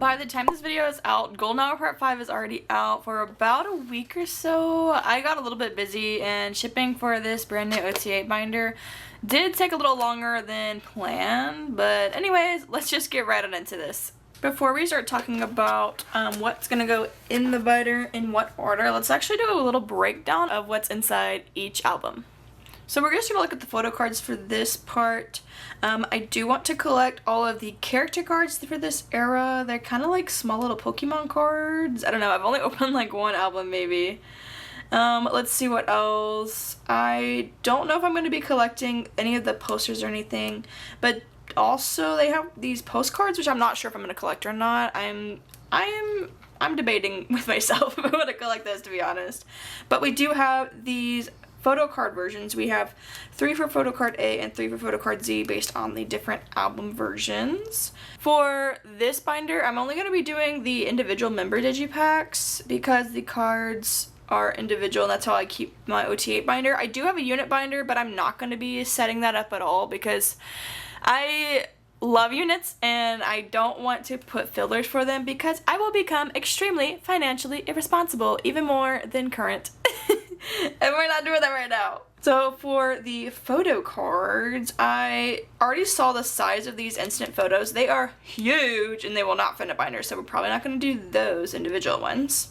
by the time this video is out, Golden Hour Part 5 is already out for about a week or so. I got a little bit busy, and shipping for this brand new OT8 binder did take a little longer than planned. But anyways, let's just get right on into this. Before we start talking about what's going to go in the binder in what order, let's actually do a little breakdown of what's inside each album. So we're just going to look at the photo cards for this part. I do want to collect all of the character cards for this era. They're kind of like small little Pokemon cards. I don't know, I've only opened like one album maybe. Let's see what else. I don't know if I'm going to be collecting any of the posters or anything, but also they have these postcards, which I'm not sure if I'm going to collect or not. I'm debating with myself if I want to collect those, to be honest. But we do have these photo card versions. We have 3 for photo card A and 3 for photo card Z based on the different album versions. For this binder, I'm only going to be doing the individual member digipacks because the cards are individual, and that's how I keep my OT8 binder. I do have a unit binder, but I'm not going to be setting that up at all because I love units and I don't want to put fillers for them because I will become extremely financially irresponsible, even more than current. And we're not doing that right now. So for the photo cards, I already saw the size of these instant photos. They are huge and they will not fit in a binder, so we're probably not going to do those individual ones.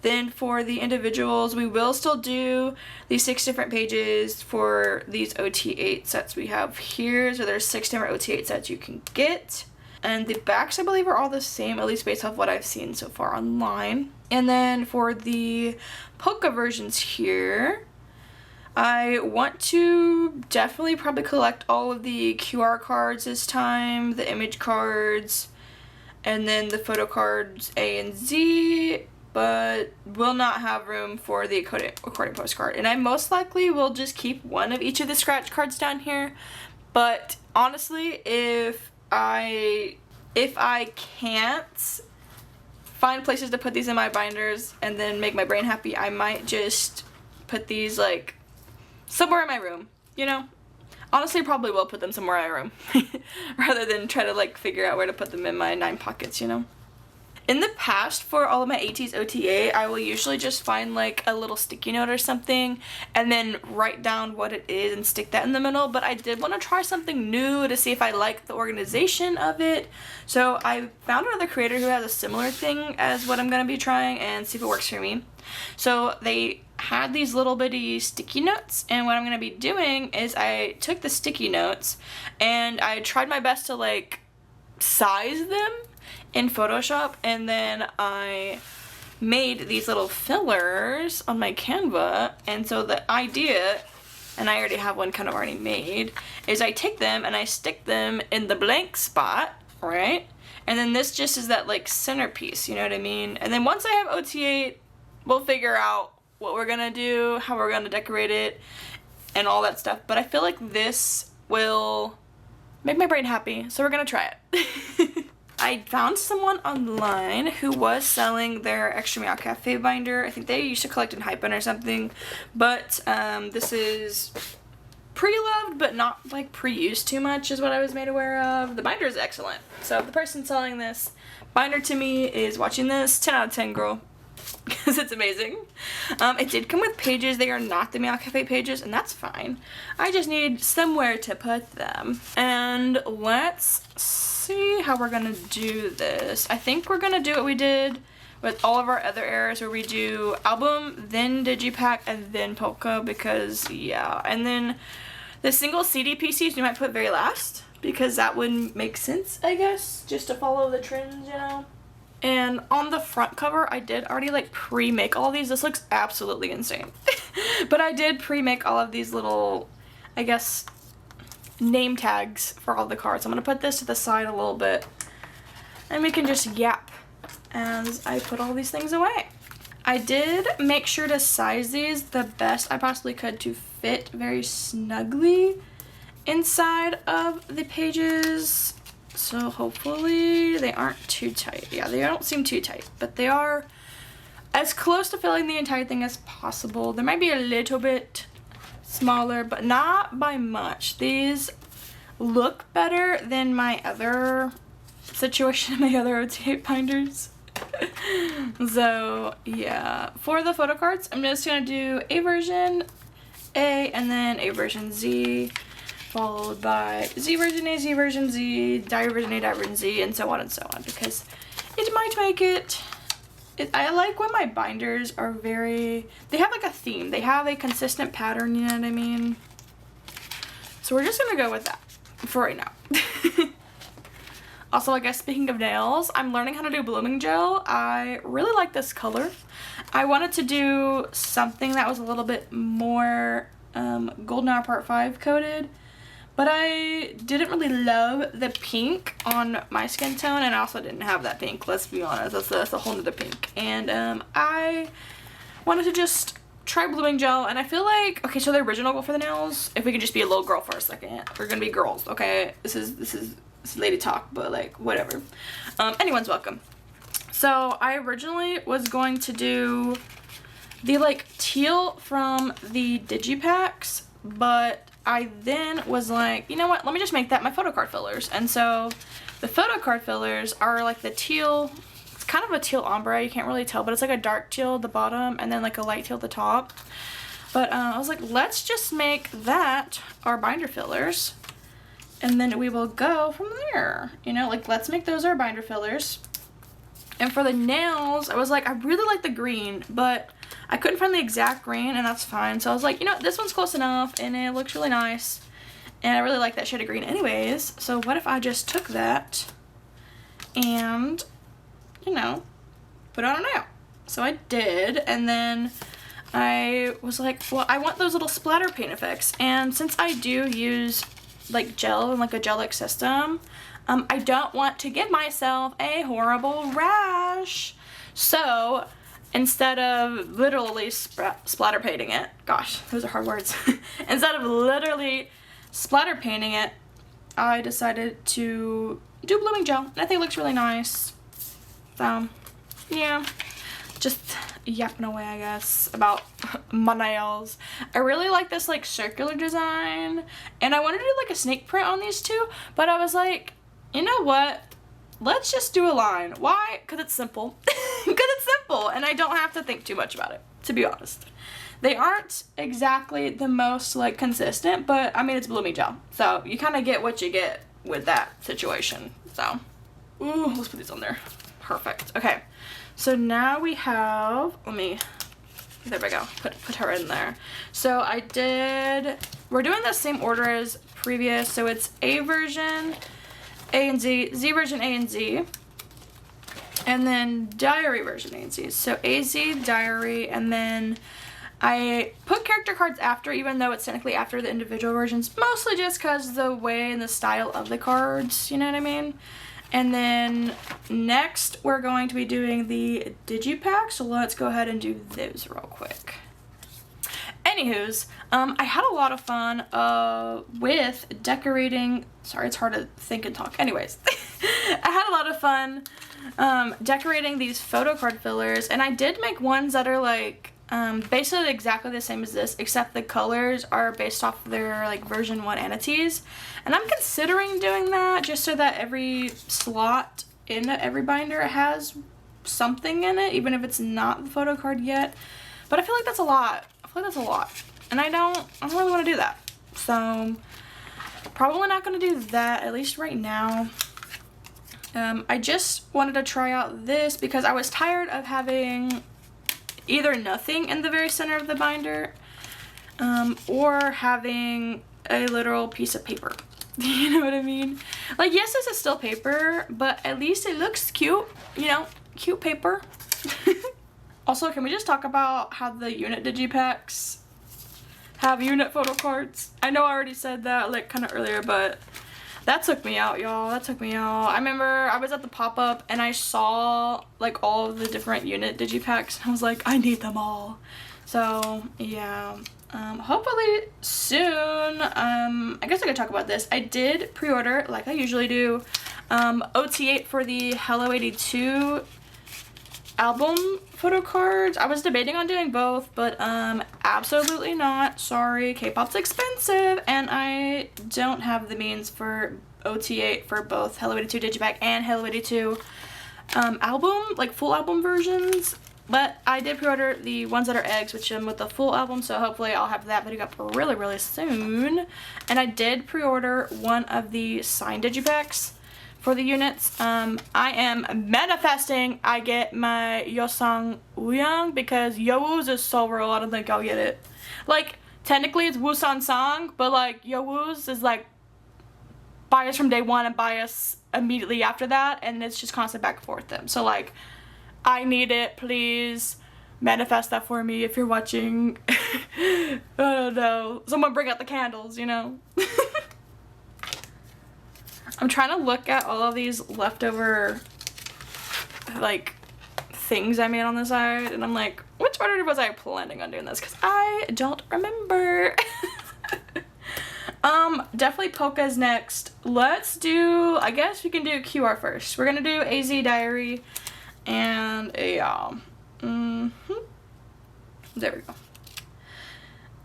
Then for the individuals, we will still do the 6 different pages for these OT8 sets we have here. So there's 6 different OT8 sets you can get. And the backs, I believe, are all the same, at least based off what I've seen so far online. And then for the Polka versions here, I want to definitely probably collect all of the QR cards this time, the image cards, and then the photo cards A and Z, but will not have room for the accordion postcard. And I most likely will just keep one of each of the scratch cards down here. But honestly, if I can't find places to put these in my binders and then make my brain happy, I might just put these like somewhere in my room, you know? Honestly, I probably will put them somewhere in my room rather than try to like figure out where to put them in my 9 pockets, you know? In the past, for all of my Ateez OTA, I will usually just find like a little sticky note or something and then write down what it is and stick that in the middle, but I did want to try something new to see if I like the organization of it. So I found another creator who has a similar thing as what I'm going to be trying and see if it works for me. So they had these little bitty sticky notes, and what I'm going to be doing is I took the sticky notes and I tried my best to like size them in Photoshop, and then I made these little fillers on my Canva. And so the idea, and I already have one kind of already made, is I take them and I stick them in the blank spot, right? And then this just is that like centerpiece, you know what I mean? And then once I have OT8, we'll figure out what we're gonna do, how we're gonna decorate it, and all that stuff. But I feel like this will make my brain happy, so we're gonna try it. I found someone online who was selling their Extra Meow Cafe binder. I think they used to collect in Hypen or something, but this is pre-loved but not like pre-used too much is what I was made aware of. The binder is excellent, so the person selling this binder to me is watching this. 10 out of 10, girl, because it's amazing. It did come with pages. They are not the Meow Cafe pages, and that's fine. I just need somewhere to put them. And let's see how we're gonna do this. I think we're gonna do what we did with all of our other eras, where we do album, then digipack, and then polka, because yeah. And then the single CD PCs we might put very last, because that would make sense, I guess, just to follow the trends, you know. And on the front cover, I did already like pre-make all these. This looks absolutely insane. But I did pre-make all of these little, I guess, name tags for all the cards. I'm going to put this to the side a little bit, and we can just yap as I put all these things away. I did make sure to size these the best I possibly could to fit very snugly inside of the pages. So hopefully they aren't too tight. Yeah, they don't seem too tight, but they are as close to filling the entire thing as possible. There might be a little bit smaller, but not by much. These look better than my other situation in my other OT8 binders. So yeah, for the photo cards, I'm just gonna do A version A and then A version Z, followed by Z version A, Z version Z, diary version A, diary version Z, and so on, because it might make it. I like when my binders are they have like a theme. They have a consistent pattern, you know what I mean? So we're just gonna go with that for right now. Also, I guess speaking of nails, I'm learning how to do blooming gel. I really like this color. I wanted to do something that was a little bit more Golden Hour Part 5 coated, but I didn't really love the pink on my skin tone, and I also didn't have that pink, let's be honest. That's a whole nother pink. And I wanted to just try blooming gel, and I feel like, okay, so the original goal for the nails, if we could just be a little girl for a second, we're gonna be girls, okay? This is lady talk, but like whatever. Anyone's welcome. So I originally was going to do the like teal from the digipacks, but I then was like, you know what, let me just make that my photo card fillers. And so the photo card fillers are like the teal, it's kind of a teal ombre, you can't really tell, but it's like a dark teal at the bottom and then like a light teal at the top. But I was like, let's just make that our binder fillers, and then we will go from there, you know, like let's make those our binder fillers. And for the nails, I was like, I really like the green, but I couldn't find the exact green, and that's fine. So I was like, you know, this one's close enough, and it looks really nice, and I really like that shade of green anyways. So what if I just took that and, you know, put it on a nail? So I did, and then I was like, well, I want those little splatter paint effects, and since I do use like gel and like a gel-like system, I don't want to give myself a horrible rash. So instead of literally splatter painting it, gosh, those are hard words. Instead of literally splatter painting it, I decided to do blooming gel, and I think it looks really nice. So yeah, just yapping away, I guess, about my nails. I really like this like circular design, and I wanted to do like a snake print on these two, but I was like, you know what, let's just do a line. Why? Because it's simple. Because it's simple, and I don't have to think too much about it, to be honest. They aren't exactly the most like consistent, but I mean, it's blooming gel, so you kind of get what you get with that situation. So ooh, let's put these on there. Perfect. Okay, so now we have, there we go, put her in there. So we're doing the same order as previous, so it's A version A and Z, Z version A and Z, and then diary version A and Z. So AZ, diary, and then I put character cards after, even though it's technically after the individual versions, mostly just because the way and the style of the cards, you know what I mean? And then next we're going to be doing the digipack, so let's go ahead and do those real quick. Anywho's, I had a lot of fun with decorating, sorry, it's hard to think and talk. Anyways, I had a lot of fun decorating these photo card fillers, and I did make ones that are like basically exactly the same as this, except the colors are based off their like version 1 Ateez. And I'm considering doing that just so that every slot in every binder has something in it, even if it's not the photo card yet. But I feel like that's a lot. And I don't really want to do that. So probably not going to do that, at least right now. I just wanted to try out this because I was tired of having either nothing in the very center of the binder, or having a literal piece of paper. You know what I mean? Like, yes, this is still paper, but at least it looks cute, you know, cute paper. Also, can we just talk about how the unit digipacks have unit photo cards? I know I already said that like kind of earlier, but that took me out, y'all. That took me out. I remember I was at the pop-up and I saw like all of the different unit digipacks, and I was like, I need them all. So yeah, hopefully soon. I guess I could talk about this. I did pre-order, like I usually do, OT8 for the Hello 82 album photo cards. I was debating on doing both, but absolutely not. Sorry, K-pop's expensive, and I don't have the means for OT8 for both Hello 82 Digipack and Hello 82 album, like full album versions. But I did pre-order the ones that are eggs, which is with the full album, so hopefully I'll have that video up really, really soon. And I did pre-order one of the signed Digipacks for the units. I am manifesting I get my Yosang Uyang because Yowoo's is so real, I don't think I'll get it. Like, technically it's Woosan Song, but like Yowoo's is like bias from day one and bias immediately after that, and it's just constant back and forth them. So like, I need it, please manifest that for me if you're watching. I don't know, someone bring out the candles, you know. I'm trying to look at all of these leftover like things I made on the side, and I'm like, which order was I planning on doing this, because I don't remember. Definitely Polka's next. Let's do, I guess we can do QR first. We're gonna do AZ Diary and a there we go.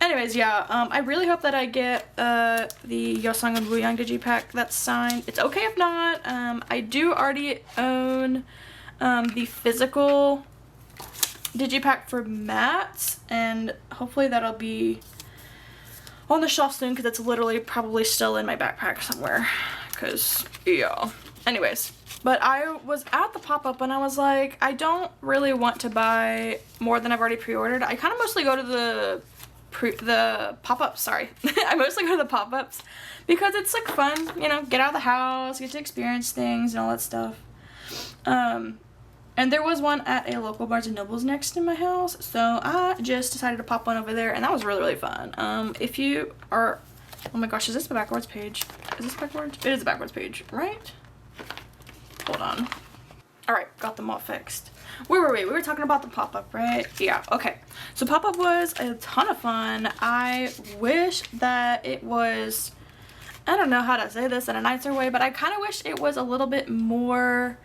Anyways, yeah, I really hope that I get the Yosang and Wooyoung Digipack that's signed. It's okay if not. I do already own the physical Digipack for Matt, and hopefully that'll be on the shelf soon, because it's literally probably still in my backpack somewhere, because, yeah. Anyways, but I was at the pop-up and I was like, I don't really want to buy more than I've already pre-ordered. I kind of mostly go to the pop-ups, sorry. I mostly go to the pop-ups because it's like fun, you know, get out of the house, get to experience things and all that stuff. And there was one at a local Barnes & Noble's next to my house, so I just decided to pop one over there, and that was really, really fun. If you are, oh my gosh, is this the backwards page? Is this backwards? It is the backwards page, right? Hold on. Alright, got them all fixed. Where were we? We were talking about the pop-up, right? Yeah, okay. So pop-up was a ton of fun. I wish that it was, I don't know how to say this in a nicer way, but I kind of wish it was a little bit more,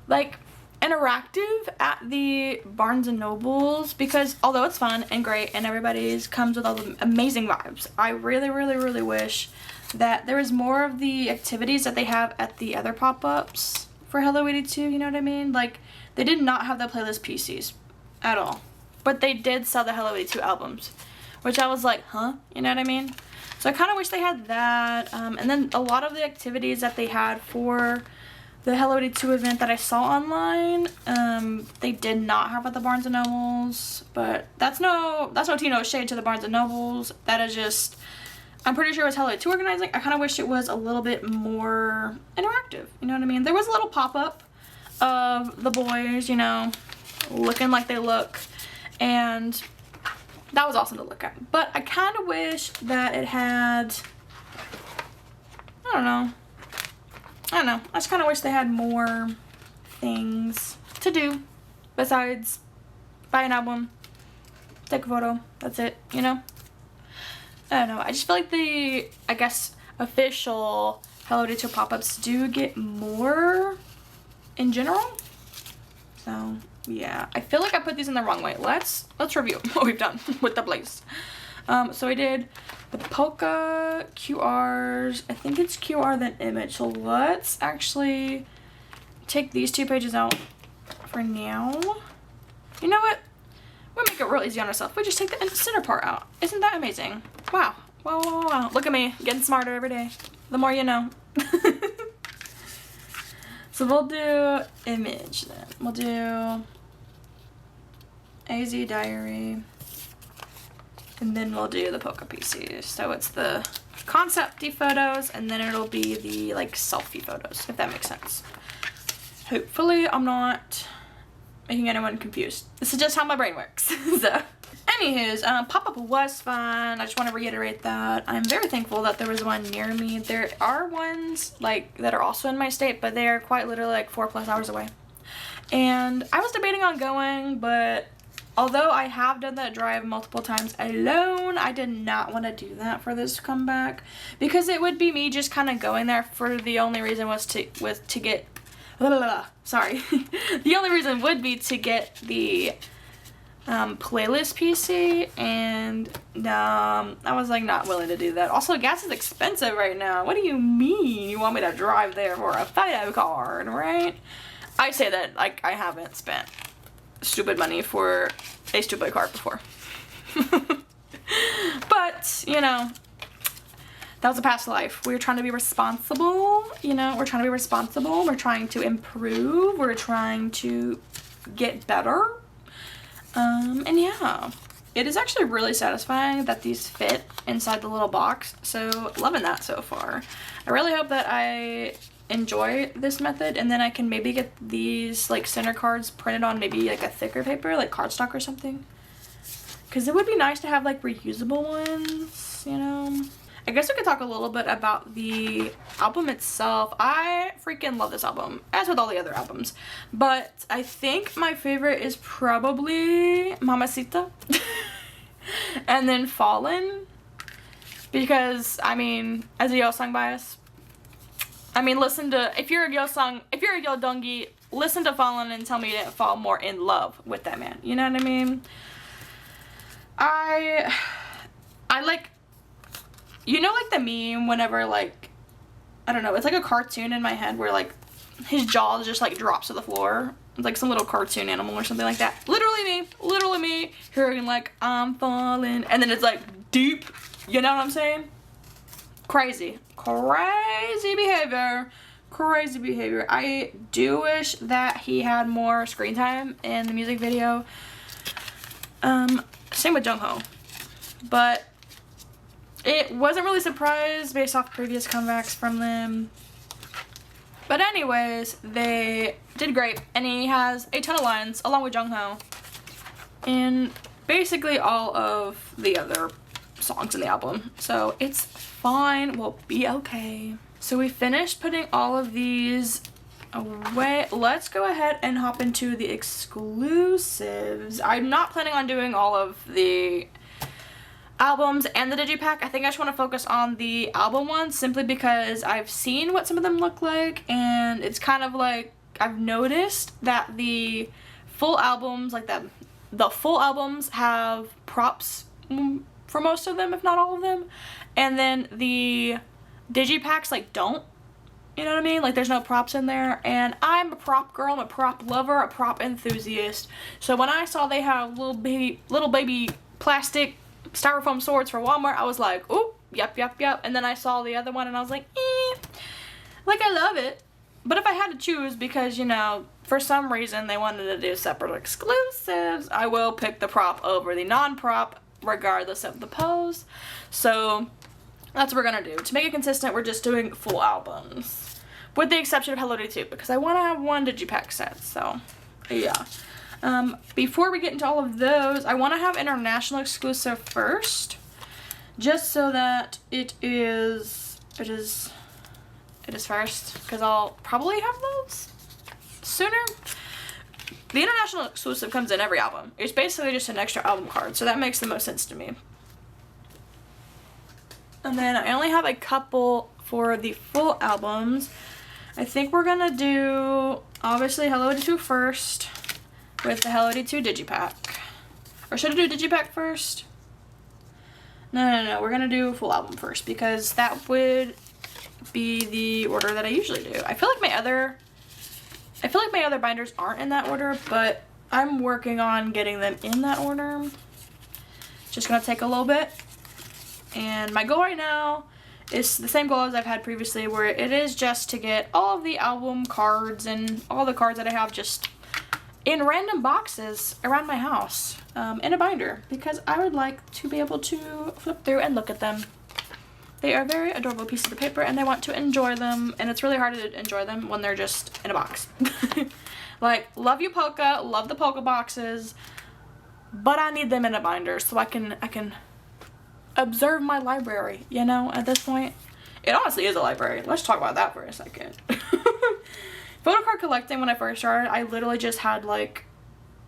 like, interactive at the Barnes & Noble's, because although it's fun and great and everybody's comes with all the amazing vibes, I really, really, really wish that there was more of the activities that they have at the other pop-ups for Hello 82, you know what I mean? Like, they did not have the playlist PCs at all, but they did sell the Hello 82 albums, which I was like, huh? You know what I mean? So I kind of wish they had that, and then a lot of the activities that they had for the Hello 82 event that I saw online, they did not have at the Barnes & Noble's, but that's no tea, no shade to the Barnes & Noble's. That is just, I'm pretty sure it was Hello 82 organizing. I kind of wish it was a little bit more interactive, you know what I mean? There was a little pop-up of the boys, you know, looking like they look, and that was awesome to look at. But I kind of wish that it had, I don't know, I just kind of wish they had more things to do besides buy an album, take a photo, that's it, you know? I don't know, I just feel like the, I guess, official Hello 82 pop-ups do get more in general. So, yeah, I feel like I put these in the wrong way. Let's review what we've done with the place. So I did the Polka QRs. I think it's QR then image. So let's actually take these two pages out for now. You know what? We'll make it real easy on ourselves. We just take the center part out. Isn't that amazing? Wow. Wow, wow, wow. Look at me, getting smarter every day. The more you know. So we'll do image then. We'll do AZ Diary. And then we'll do the Polka PC. So it's the concept-y photos, and then it'll be the like selfie photos, if that makes sense. Hopefully I'm not making anyone confused. This is just how my brain works. So, anywho's, pop-up was fun. I just want to reiterate that. I'm very thankful that there was one near me. There are ones like that are also in my state, but they are quite literally like 4+ hours away. And I was debating on going, but although I have done that drive multiple times alone, I did not want to do that for this comeback, because it would be me just kind of going there for the only reason was to get sorry. The only reason would be to get the playlist PC, and I was like not willing to do that. Also, gas is expensive right now. What do you mean you want me to drive there for a photo card, right? I say that like I haven't spent stupid money for a stupid card before. But, you know, that was a past life. We're trying to be responsible, you know, we're trying to be responsible. We're trying to improve. We're trying to get better. And yeah, it is actually really satisfying that these fit inside the little box. So loving that so far. I really hope that I enjoy this method, and then I can maybe get these like center cards printed on maybe like a thicker paper, like cardstock or something. Because it would be nice to have like reusable ones, you know. I guess we could talk a little bit about the album itself. I freaking love this album, as with all the other albums. But I think my favorite is probably Mamacita. And then Fallen. Because, I mean, as a Yeosang bias, I mean, listen to, if you're a Yeodongi, listen to Fallen and tell me you didn't fall more in love with that man. You know what I mean? I like, you know, like the meme whenever, like, I don't know, it's like a cartoon in my head where, like, his jaw just, like, drops to the floor. It's like some little cartoon animal or something like that. Literally me, hearing, like, I'm falling, and then it's, like, deep, you know what I'm saying? Crazy behavior. I do wish that he had more screen time in the music video. Same with Jungho. But it wasn't really surprised based off previous comebacks from them. But anyways, they did great, and he has a ton of lines along with Jungho in basically all of the other songs in the album. So it's fine, we'll be okay. So we finished putting all of these away. Let's go ahead and hop into the exclusives. I'm not planning on doing all of the albums and the digipack. I think I just want to focus on the album ones simply because I've seen what some of them look like, and it's kind of like I've noticed that the full albums, like the full albums have props for most of them, if not all of them, and then the digipacks like don't. You know what I mean? Like there's no props in there, and I'm a prop girl, I'm a prop lover, a prop enthusiast. So when I saw they have little baby plastic styrofoam swords for Walmart, I was like, ooh, yep. And then I saw the other one and I was like, like I love it. But if I had to choose, because, you know, for some reason they wanted to do separate exclusives, I will pick the prop over the non-prop regardless of the pose. So that's what we're gonna do. To make it consistent, we're just doing full albums. With the exception of Hello Day 2, because I want to have one digipack set, so yeah. Before we get into all of those, I want to have international exclusive first, just so that it is first, because I'll probably have those sooner. The international exclusive comes in every album. It's basically just an extra album card, so that makes the most sense to me. And then I only have a couple for the full albums. I think we're gonna do, obviously, Hello Day 2 first, with the Hello Day 2 digipack. Or should I do digipack first? No, we're gonna do full album first, because that would be the order that I usually do. I feel like my other binders aren't in that order, but I'm working on getting them in that order. Just gonna take a little bit. And my goal right now is the same goal as I've had previously, where it is just to get all of the album cards and all the cards that I have just in random boxes around my house, in a binder, because I would like to be able to flip through and look at them. They are very adorable pieces of paper, and I want to enjoy them, and it's really hard to enjoy them when they're just in a box. Like, love you Polka, love the Polka boxes, but I need them in a binder so I can observe my library, you know, at this point. It honestly is a library. Let's talk about that for a second. Photo card collecting, when I first started, I literally just had like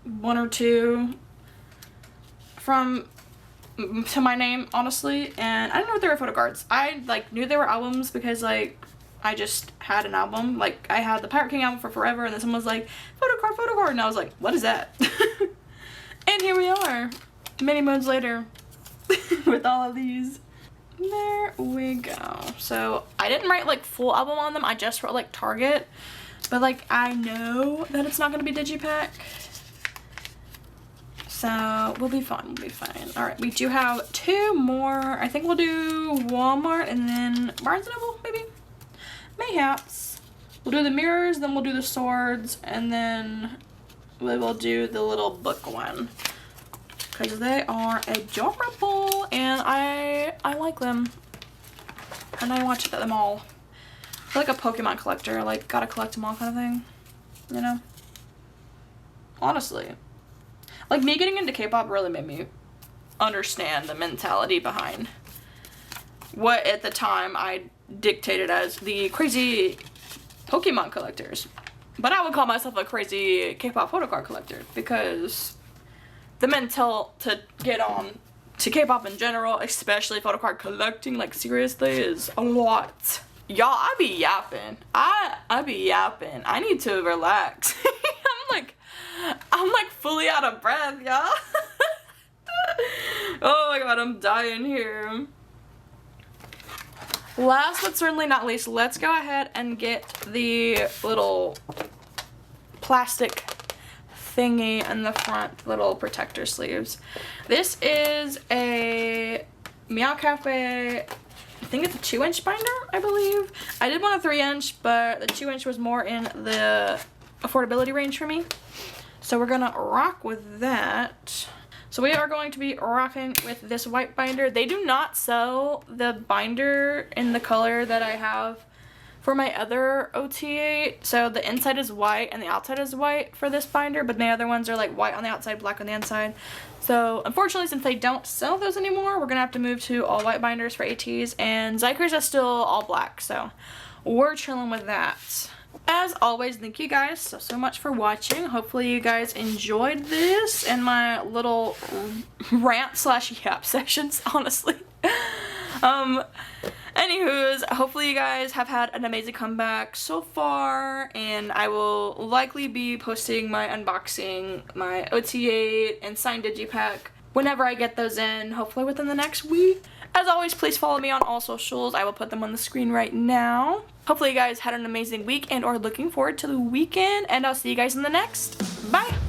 one or two to my name, honestly, and I didn't know what they were photo cards. I like knew they were albums because like I just had an album. Like I had the Pirate King album for forever, and then someone was like, photo card, and I was like, what is that? And here we are, many moons later, with all of these. There we go. So I didn't write like full album on them. I just wrote like Target. But like I know that it's not going to be Digipack. So we'll be fine. We'll be fine. Alright, we do have 2 more. I think we'll do Walmart and then Barnes & Noble, maybe? Mayhaps. We'll do the mirrors, then we'll do the swords, and then we will do the little book one. Because they are adorable and I like them. And I watch them all. I feel like a Pokemon collector, like gotta collect them all kind of thing. You know? Honestly. Like me getting into K-pop really made me understand the mentality behind what at the time I dictated as the crazy Pokemon collectors. But I would call myself a crazy K-pop photocard collector because the mental to get on to K-pop in general, especially photocard collecting, like seriously, is a lot. Y'all, I be yapping. I be yapping. I need to relax. I'm like fully out of breath, y'all. Oh my god, I'm dying here. Last but certainly not least, let's go ahead and get the little plastic thingy in the front, little protector sleeves. This is a Meow Cafe, I think it's a 2-inch binder, I believe. I did want a 3-inch, but the 2-inch was more in the affordability range for me. So we're gonna rock with that. So we are going to be rocking with this white binder. They do not sell the binder in the color that I have for my other OT8. So the inside is white and the outside is white for this binder, but the other ones are like white on the outside, black on the inside. So unfortunately, since they don't sell those anymore, we're gonna have to move to all white binders for Ateez, and Zyker's are still all black. So we're chilling with that. As always, thank you guys so much for watching. Hopefully you guys enjoyed this and my little rant / yap sessions, honestly. Anywho's, hopefully you guys have had an amazing comeback so far, and I will likely be posting my unboxing, my OT8 and signed Digipack whenever I get those in, hopefully within the next week. As always, please follow me on all socials. I will put them on the screen right now. Hopefully you guys had an amazing week and are looking forward to the weekend, and I'll see you guys in the next. Bye!